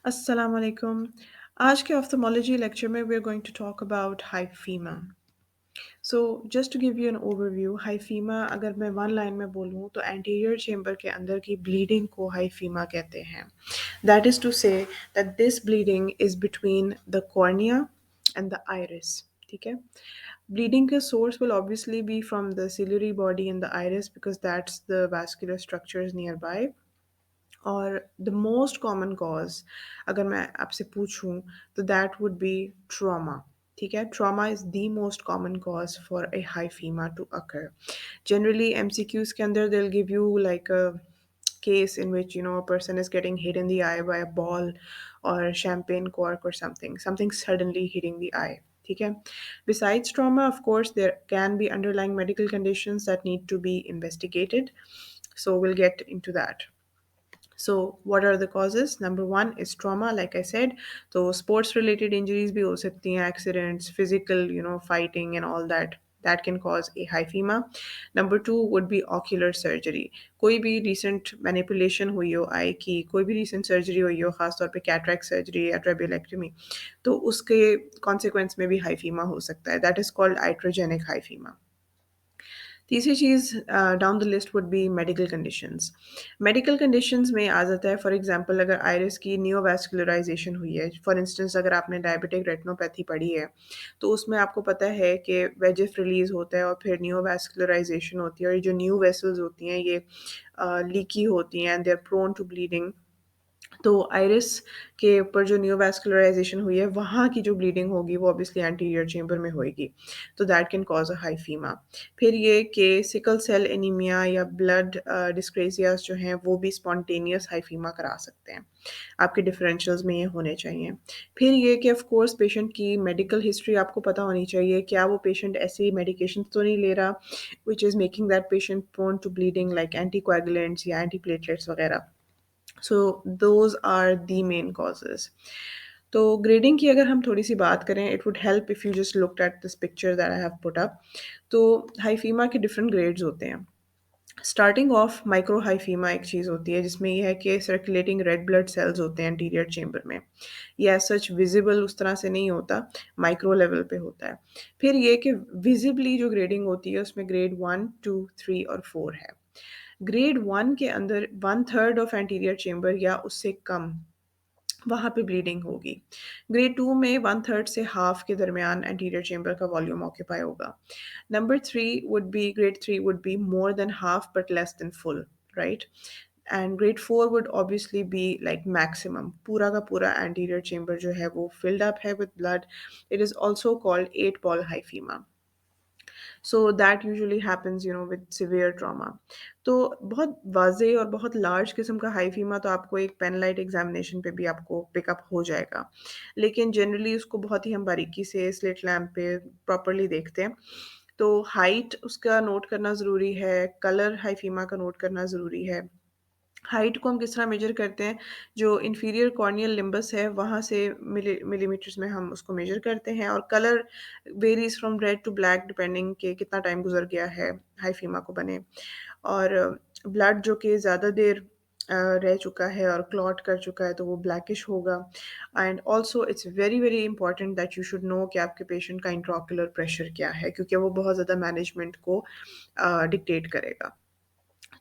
Assalamu alaikum. आज के ophthalmology lecture में we are going to talk about hyphema. So just to give you an overview, hyphema अगर मैं one line में बोलूँ तो एंटीरियर चेंबर के अंदर की ब्लीडिंग को हाइफीमा कहते हैं। That is to say that this bleeding is between the cornea and the iris. ठीक है। Bleeding का source will obviously be from the ciliary body and the iris because that's the vascular structures nearby. और the most common cause अगर मैं आपसे पूछूं तो that would be trauma. ठीक है, trauma is the most common cause for a hyphema to occur. Generally MCQs के अंदर they will give you like a case in which a person is getting hit in the eye by a ball or champagne cork or something suddenly hitting the eye. ठीक है। Besides trauma, of course, there can be underlying medical conditions that need to be investigated. So we'll get into that. So, what are the causes? Number one is trauma, like I said. So, sports related injuries भी हो सकती हैं, accidents, physical, fighting and all that. That can cause a hyphema. Number two would be ocular surgery. कोई भी recent manipulation हुई हो eye की, कोई भी recent surgery हुई हो, खास तौर पे cataract surgery या trabeculectomy, तो उसके consequence में भी hyphema हो सकता है. That is called iatrogenic hyphema. तीसरी चीज़ down the list would be medical conditions. Medical conditions में आ जाता है, फॉर एग्जांपल अगर आइरिस की नियोवैस्कुलराइजेशन हुई है, फॉर इंस्टेंस अगर आपने डायबिटिक रेटिनोपैथी पढ़ी है, तो उसमें आपको पता है कि वेजिफ रिलीज़ होता है और फिर नियोवैस्कुलराइजेशन होती है, और ये जो न्यू वेसल्स होती हैं ये लीकी होती हैं and they are prone to bleeding. तो आइरिस के ऊपर जो नियोवैस्कुलराइजेशन हुई है, वहाँ की जो ब्लीडिंग होगी वो ऑब्वियसली एंटीरियर चेंबर में होएगी, तो दैट कैन कॉज अ हाइफीमा। फिर ये कि सिकल सेल एनीमिया या ब्लड डिस्क्रेसियास जो हैं वो भी स्पॉन्टेनियस हाइफीमा करा सकते हैं। आपके डिफरेंशियल्स में ये होने चाहिए। फिर ये कि ऑफ कोर्स पेशेंट की मेडिकल हिस्ट्री आपको पता होनी चाहिए, क्या वो पेशेंट ऐसी मेडिकेशन तो नहीं ले रहा which is making that patient prone to bleeding, like anticoagulants या एंटीप्लेटलेट्स वगैरह। So those are the main causes. तो ग्रेडिंग की अगर हम थोड़ी सी बात करें, it would help if you just looked at this picture that I have put up. तो हाइफीमा के डिफरेंट ग्रेड्स होते हैं। स्टार्टिंग ऑफ माइक्रो हाइफीमा एक चीज़ होती है जिसमें यह है कि सर्कुलेटिंग रेड ब्लड सेल्स होते हैं एंटीरियर चेंबर में। ये एज सच विजिबल उस तरह से नहीं होता, माइक्रो लेवल पे होता है। फिर ये कि विजिबली जो ग्रेडिंग होती है उसमें ग्रेड 1, 2, 3 और 4 है। ग्रेड 1 के अंदर 1/3 ऑफ एंटीरियर चेंबर या उससे कम, वहाँ पे ब्लीडिंग होगी। ग्रेड 2 में 1/3 से हाफ के दरमियान एंटीरियर चेंबर का वॉल्यूम ऑक्यूपाई होगा। Number 3 would be grade 3 would be more than half but less than full, right? And grade 4 would obviously be like maximum, पूरा का पूरा एंटीरियर चेंबर जो है वो फिल्ड अप है with blood. It is also called 8 ball hyphema. So that usually happens with severe trauma. तो बहुत वाज़ेह और बहुत लार्ज किस्म का हाइफीमा तो आपको एक पेन लाइट एग्जामिनेशन पे भी आपको पिकअप हो जाएगा, लेकिन जनरली उसको बहुत ही हम बारीकी से स्लिट लैम्प पे प्रॉपरली देखते हैं। तो हाइट उसका नोट करना ज़रूरी है, कलर हाइफीमा का नोट करना ज़रूरी है। हाइट को हम किस तरह मेजर करते हैं, जो इंफीरियर कॉर्नियल लिम्बस है वहाँ से मिलीमीटर्स में हम उसको मेजर करते हैं, और colour varies from red to black depending के कितना टाइम गुजर गया है हाइफीमा को बने। और ब्लड जो कि ज़्यादा देर रह चुका है और क्लॉट कर चुका है तो वो ब्लैकिश होगा। And also it's very very important that you should know कि आपके पेशेंट का इंट्राओक्युलर प्रेशर क्या है, क्योंकि वो बहुत ज़्यादा मैनेजमेंट को डिक्टेट करेगा।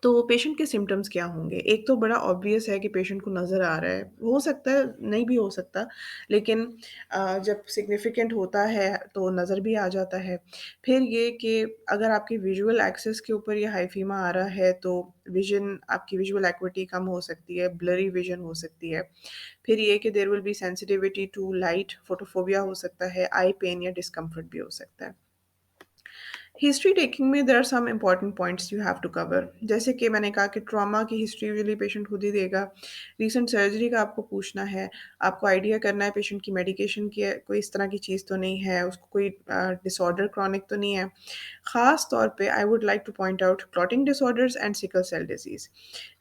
तो पेशेंट के सिम्पटम्स क्या होंगे? एक तो बड़ा ऑब्वियस है कि पेशेंट को नज़र आ रहा है, हो सकता है नहीं भी हो सकता, लेकिन जब सिग्निफिकेंट होता है तो नज़र भी आ जाता है। फिर ये कि अगर आपकी विजुअल एक्सिस के ऊपर ये हाइफीमा आ रहा है तो विज़न, आपकी विजुअल एक्विटी कम हो सकती है, ब्लरी विज़न हो सकती है। फिर ये कि there will be sensitivity to light, photophobia हो सकता है, आई पेन या डिस्कम्फर्ट भी हो सकता है। हिस्ट्री टेकिंग में there are some important points you have to cover, जैसे कि मैंने कहा कि ट्रॉमा की हिस्ट्री यूजुअली पेशेंट खुद ही देगा। रीसेंट सर्जरी का आपको पूछना है, आपको आइडिया करना है पेशेंट की मेडिकेशन की है, कोई इस तरह की चीज़ तो नहीं है, उसको कोई डिसऑर्डर क्रॉनिक तो नहीं है। ख़ास तौर पे I would like to point out clotting disorders and sickle cell disease.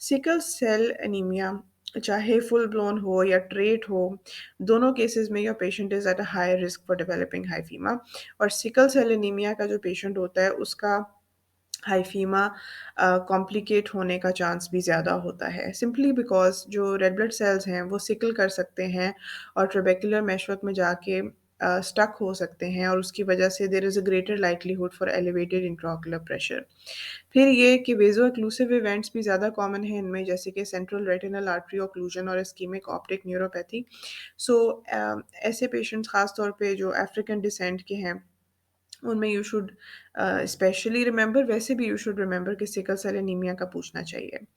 Sickle cell anaemia चाहे फुल ब्लोन हो या ट्रेट हो, दोनों केसेस में your patient is at a high risk for developing hyphema. और सिकल सेल एनीमिया का जो patient होता है उसका हाइफीमा कॉम्प्लिकेट होने का चांस भी ज़्यादा होता है, सिंपली बिकॉज जो रेड ब्लड सेल्स हैं वो सिकल कर सकते हैं और ट्रेबेकुलर मेशवर्क में जाके स्टक हो सकते हैं, और उसकी वजह से there is a greater likelihood for elevated intraocular pressure. फिर ये कि वेजो एक्लूसिव इवेंट्स भी ज़्यादा कॉमन है इनमें, जैसे कि सेंट्रल रेटिनल आर्टरी ओक्लूजन और इस्कीमिक ऑप्टिक न्यूरोपैथी। सो ऐसे पेशेंट्स ख़ास तौर पे जो अफ्रीकन डिसेंट के हैं उनमें यू शुड स्पेशली रिमेंबर, वैसे भी यू शुड रिमेंबर कि सिकल सेल एनीमिया का पूछना चाहिए।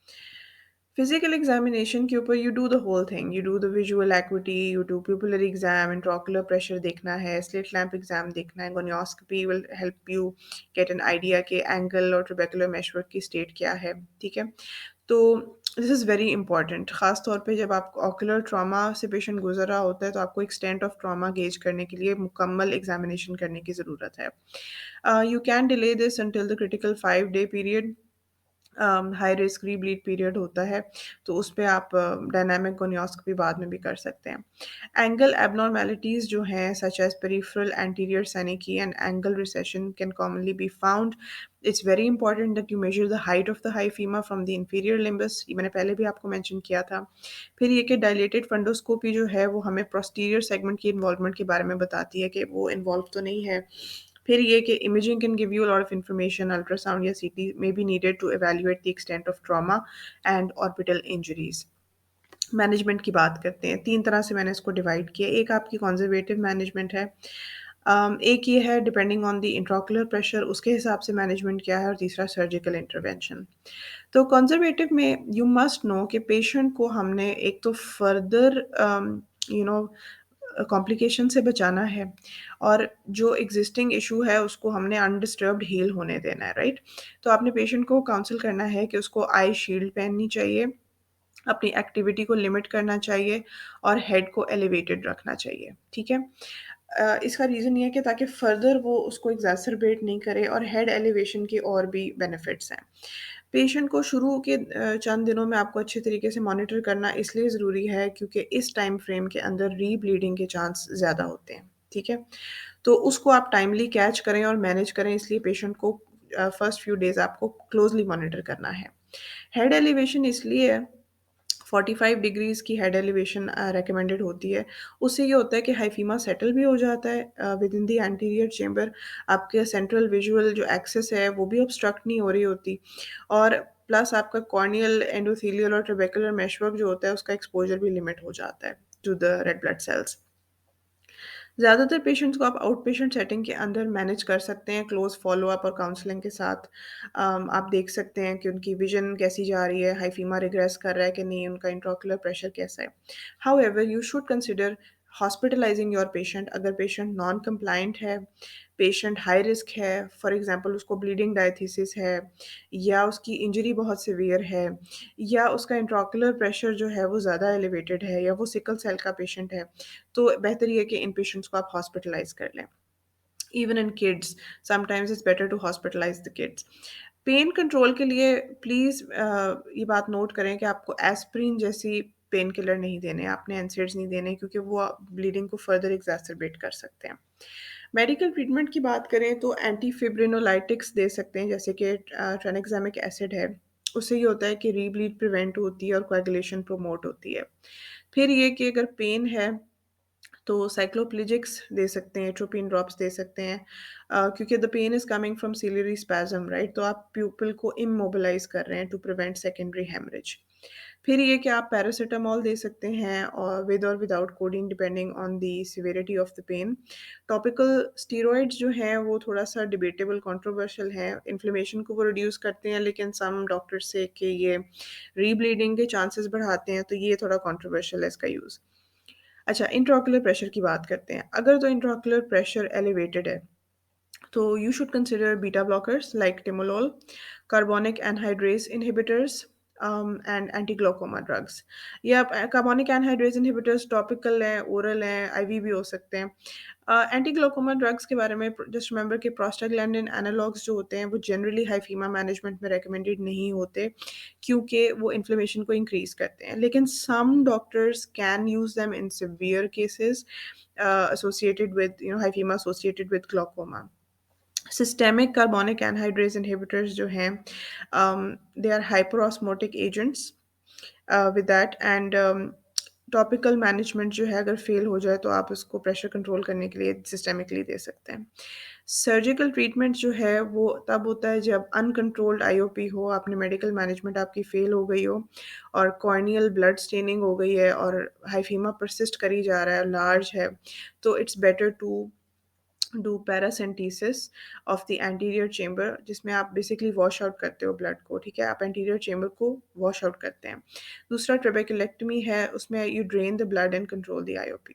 फिजिकल एग्जामिनेशन के ऊपर you do the whole thing, you do the visual acuity, you do pupillary exam, intraocular pressure देखना है, स्लिट लैम्प एग्जाम देखना है, gonioscopy will help you get an idea के एंगल और ट्रेबेकुलर मेशवर्क की state क्या है। ठीक है, तो दिस इज़ वेरी इंपॉर्टेंट, ख़ास तौर पे जब आप ऑकुलर ट्रॉमा से पेशेंट गुजर रहा होता है तो आपको एक्सटेंट ऑफ ट्रॉमा गेज करने के लिए मुकम्मल एग्जामिनेशन करने की ज़रूरत है। You can delay this until the critical 5 day period, high risk rebleed period होता है, तो उस पे आप डायनामिक गोनियोस्कोपी बाद में भी कर सकते हैं। एंगल एबनॉर्मेलिटीज़ जो हैं such as peripheral anterior synechiae and angle recession can commonly be found. It's very important that you measure the height of the hyphema from the inferior limbus, ये मैंने पहले भी आपको मेंशन किया था। फिर ये कि डायलेटेड फंडोस्कोपी जो है वो हमें पोस्टीरियर सेगमेंट की इन्वॉल्वमेंट के बारे में बताती है कि वो इन्वॉल्व तो नहीं है। फिर ये कि imaging can give you a lot of information, ultrasound या सीटी may be needed to evaluate the extent of trauma and orbital injuries। Management की बात करते हैं, 3 तरह से मैंने इसको डिवाइड किया। एक आपकी कंजर्वेटिव मैनेजमेंट है, एक ये है depending on the intraocular pressure, उसके हिसाब से मैनेजमेंट क्या है, और तीसरा सर्जिकल इंटरवेंशन। तो कंजर्वेटिव में यू मस्ट नो कि पेशेंट को हमने एक तो फर्दर यू नो कॉम्प्लिकेशन से बचाना है, और जो एग्जिस्टिंग इशू है उसको हमने अनडिस्टर्ब्ड हील होने देना है, राइट। तो आपने पेशेंट को काउंसल करना है कि उसको आई शील्ड पहननी चाहिए, अपनी एक्टिविटी को लिमिट करना चाहिए, और हेड को एलिवेटेड रखना चाहिए। ठीक है, इसका रीज़न ये है कि ताकि फर्दर वो उसको एग्जैसरबेट नहीं करे, और हेड एलिवेशन के और भी बेनिफिट्स हैं। पेशेंट को शुरू के चंद दिनों में आपको अच्छे तरीके से मॉनिटर करना इसलिए ज़रूरी है क्योंकि इस टाइम फ्रेम के अंदर रीब्लीडिंग के चांस ज़्यादा होते हैं। ठीक है, तो उसको आप टाइमली कैच करें और मैनेज करें, इसलिए पेशेंट को फर्स्ट फ्यू डेज़ आपको क्लोज़ली मॉनिटर करना है। हेड एलिवेशन इसलिए है, 45 डिग्रीज़ की हेड एलिवेशन रिकमेंडेड होती है। उससे ये होता है कि हाइफीमा सेटल भी हो जाता है with in the anterior chamber, आपके सेंट्रल विजुअल जो एक्सेस है वो भी ऑब्स्ट्रक्ट नहीं हो रही होती, और प्लस आपका कॉर्नियल, एंडोथेलियल और ट्रेबेकुलर मेशवर्क जो होता है उसका एक्सपोज़र भी लिमिट हो जाता है to the red blood cells. ज़्यादातर पेशेंट्स को आप आउट पेशेंट सेटिंग के अंदर मैनेज कर सकते हैं क्लोज़ फ़ॉलो-अप और काउंसलिंग के साथ। आप देख सकते हैं कि उनकी विज़न कैसी जा रही है, हाइफीमा रिग्रेस कर रहा है कि नहीं, उनका इंट्राओक्युलर प्रेशर कैसा है। However you should consider hospitalizing your patient, अगर पेशेंट नॉन कंप्लायंट है, पेशेंट हाई रिस्क है, फॉर एग्ज़ाम्पल उसको ब्लीडिंग डायथीसिस है, या उसकी इंजरी बहुत सीवियर है, या उसका इंट्राओक्युलर प्रेशर जो है वो ज़्यादा एलिवेटेड है, या वो सिकल सेल का पेशेंट है, तो बेहतर ये है कि इन पेशेंट्स को आप हॉस्पिटलाइज़ कर लें। Even in kids, sometimes it's better to hospitalise the kids. Pain control के लिए प्लीज़ ये बात नोट करें कि आपको एस्प्रिन जैसी पेन किलर नहीं देने, आपने एनसेड्स नहीं देने, क्योंकि वो ब्लीडिंग को फर्दर एग्ज़ैस्परेट कर सकते हैं। मेडिकल ट्रीटमेंट की बात करें तो एंटीफिब्रिनोलाइटिक्स दे सकते हैं, जैसे कि ट्रानेक्सामिक एसिड है। उससे ये होता है कि रीब्लीड प्रिवेंट होती है और कोएगुलेशन प्रमोट होती है। फिर ये कि अगर पेन है तो साइक्लोप्लेजिक्स दे सकते हैं, एट्रोपिन ड्रॉप्स दे सकते हैं, क्योंकि the pain is coming from ciliary spasm, right, तो आप प्यूपिल को इमोबिलाइज़ कर रहे हैं टू प्रिवेंट सेकेंडरी हेमरेज। फिर ये कि आप पैरासिटामॉल दे सकते हैं, और without codeine depending on the severity of the pain. Topical steroids जो हैं वो थोड़ा-सा डिबेटेबल, कंट्रोवर्शियल हैं, इन्फ्लेमेशन को वो रिड्यूस करते हैं, लेकिन सम डॉक्टर्स से कि ये रीब्लीडिंग के चांसेस बढ़ाते हैं, तो ये थोड़ा कंट्रोवर्शियल है इसका यूज़। अच्छा, इंट्राओक्युलर प्रेशर की बात करते हैं। अगर तो इंट्राओक्युलर प्रेशर एलिवेटेड है, तो you should consider beta blockers like timolol, carbonic anhydrase inhibitors, and anti-glaucoma drugs। ये आप कार्बोनिक एनहाइड्रेज इनहिबिटर्स टॉपिकल हैं, ओरल हैं, आईवी भी हो सकते हैं। एंटी ग्लोकोमा ड्रग्स के बारे में जस्ट रिमेंबर कि प्रोस्टाग्लैंडिन एनालॉग्स जो होते हैं वो जनरली हाइफीमा मैनेजमेंट में रिकमेंडेड नहीं होते, क्योंकि वो इन्फ्लेमेशन को इंक्रीज करते हैं, लेकिन some doctors can use them in severe cases associated with, you know, hyphema associated with glaucoma। Systemic carbonic anhydrase inhibitors जो हैं, they are hyperosmotic agents with that, and topical management जो है अगर fail हो जाए तो आप उसको प्रेशर कंट्रोल करने के लिए सिस्टेमिकली दे सकते हैं। सर्जिकल ट्रीटमेंट जो है वो तब होता है जब अनकंट्रोल्ड आईओपी हो, आपने मेडिकल मैनेजमेंट आपकी फेल हो गई हो और कॉर्नियल ब्लड स्टेनिंग हो गई है और हाइफीमा परसिस्ट करी जा रहा है, लार्ज है, तो it's better to do paracentesis of the anterior chamber, जिसमें आप बेसिकली वॉश आउट करते हो ब्लड को, ठीक है, आप एंटीरियर चेंबर को वॉश आउट करते हैं। दूसरा ट्रेबेकुलेक्टमी है, उसमें you drain the blood and control the IOP.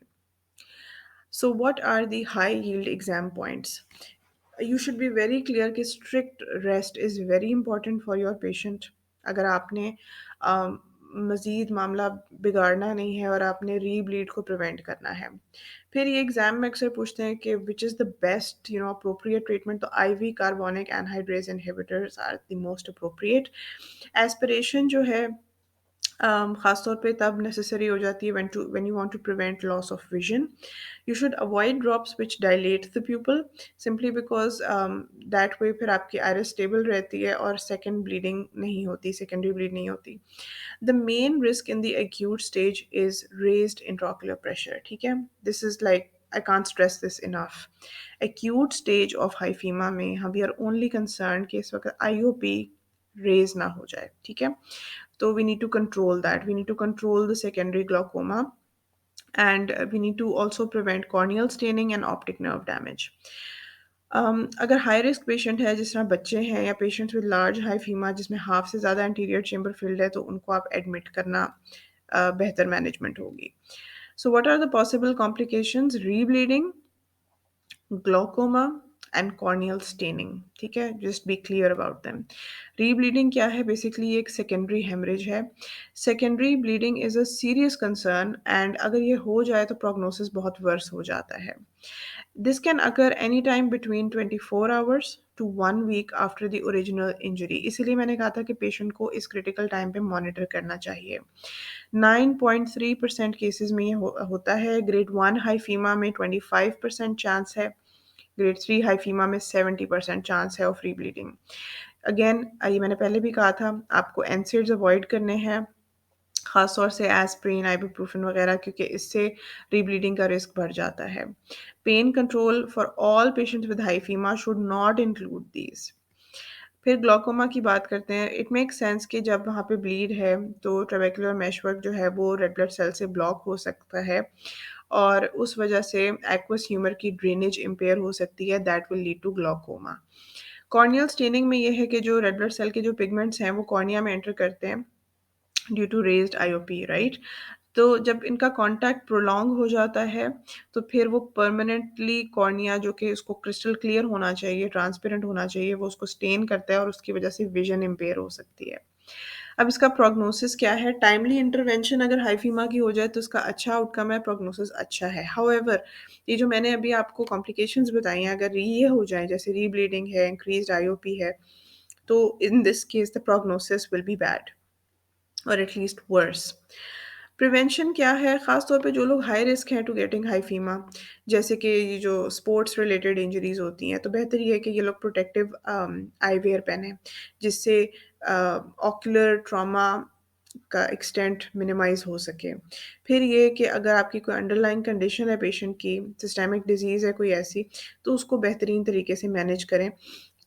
So what are the high yield exam points? You should be very clear कि strict rest is very important for your patient. अगर आपने मज़ीद मामला बिगाड़ना नहीं है और आपने रीब्लीड को प्रिवेंट करना है। फिर ये एग्ज़ाम में अक्सर पूछते हैं कि which is the best appropriate treatment, तो IV carbonic anhydrase inhibitors are the most appropriate. Aspiration जो है ख़ास तौर पे तब नेसेसरी हो जाती है when you want to prevent loss of vision. You should avoid drops which dilate the pupil, simply because that way फिर आपकी आइरिस स्टेबल रहती है और सेकंड ब्लीडिंग नहीं होती, सेकेंडरी ब्लीड नहीं होती। The main risk in the acute stage is raised intraocular pressure, ठीक है? This is like I can't stress this enough. Acute stage of hyphema में हम वी आर ओनली कंसर्न कि इस वक़्त आईओपी रेज़ ना हो जाए, ठीक है? So we need to control that. We need to control the secondary glaucoma, and we need to also prevent corneal staining and optic nerve damage. अगर high risk patient है, जिस तरह बच्चे हैं या पेशेंट्स विद लार्ज हाइफीमा जिसमें half से ज़्यादा एंटीरियर चेंबर फिल्ड है, तो उनको आप एडमिट करना बेहतर मैनेजमेंट होगी। So what are the possible complications? Rebleeding, glaucoma and corneal staining, ठीक है, just be clear about them. Rebleeding क्या है? बेसिकली एक सेकेंडरी हेमरेज है। Secondary bleeding is a serious concern, and अगर ये हो जाए तो प्रोग्नोसिस बहुत वर्स हो जाता है। This can occur any time between 24 hours to 1 week after the original injury. इसीलिए मैंने कहा था कि पेशेंट को इस क्रिटिकल टाइम पे मॉनिटर करना चाहिए। 9.3% केसेस में ये होता है। ग्रेड 1 हाइफीमा में 25% चांस है। ग्रेड 3 हाइफीमा में 70% चांस है ऑफ रीब्लीडिंग। अगेन ये मैंने पहले भी कहा था, आपको एनसेड्स अवॉइड करने हैं, ख़ास तौर से एस्प्रिन, आइबुप्रोफेन वगैरह, क्योंकि इससे रीब्लीडिंग का रिस्क बढ़ जाता है। Pain control for all patients with hyphema should not include these. फिर ग्लोकोमा की बात करते हैं। इट मेक सेंस कि जब वहाँ पे ब्लीड है तो ट्रेबेकुलर मेशवर्क जो है वो रेड ब्लड सेल से ब्लॉक हो सकता है और उस वजह से एक्वस ह्यूमर की ड्रेनेज इम्पेयर हो सकती है, that will lead to glaucoma. Corneal staining में ये है कि जो रेड ब्लड सेल के जो पिगमेंट्स हैं वो कॉर्निया में एंटर करते हैं due to raised IOP, right? तो जब इनका कांटेक्ट प्रोलॉन्ग हो जाता है तो फिर वो परमानेंटली कॉर्निया जो कि उसको क्रिस्टल क्लियर होना चाहिए, ट्रांसपेरेंट होना चाहिए, वो उसको स्टेन करता है और उसकी वजह से विजन इम्पेयर हो सकती है। अब इसका प्रोग्नोसिस क्या है? टाइमली इंटरवेंशन अगर हाइफीमा की हो जाए तो उसका अच्छा आउटकम है, प्रोग्नोसिस अच्छा है। हाउएवर ये जो मैंने अभी आपको कॉम्प्लिकेशंस बताई हैं, अगर ये हो जाए जैसे रीब्लीडिंग है, इंक्रीज्ड आईओपी है, तो in this case the prognosis will be bad और एटलीस्ट वर्स। प्रिवेंशन क्या है? ख़ास तौर पे जो लोग हाई रिस्क हैं टू गेटिंग हाइफीमा, जैसे कि ये जो स्पोर्ट्स रिलेटेड इंजरीज़ होती हैं, तो बेहतर ये है कि ये लोग प्रोटेक्टिव आई वेयर पहनें, जिससे ऑक्यूलर ट्रॉमा का एक्सटेंट मिनिमाइज़ हो सके। फिर ये कि अगर आपकी कोई अंडरलाइंग कंडीशन है पेशेंट की, सिस्टेमिक डिज़ीज़ है कोई ऐसी, तो उसको बेहतरीन तरीके से मैनेज करें,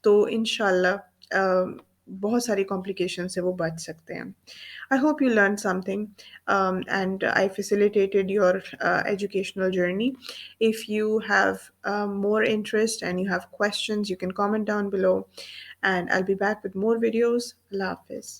तो इंशाल्लाह बहुत सारी कॉम्प्लिकेशन से वो बच सकते हैं। I hope you learned something, and I facilitated your educational journey. If you have more interest and you have questions, you can comment down below, and I'll be back with more videos. Allah Hafiz.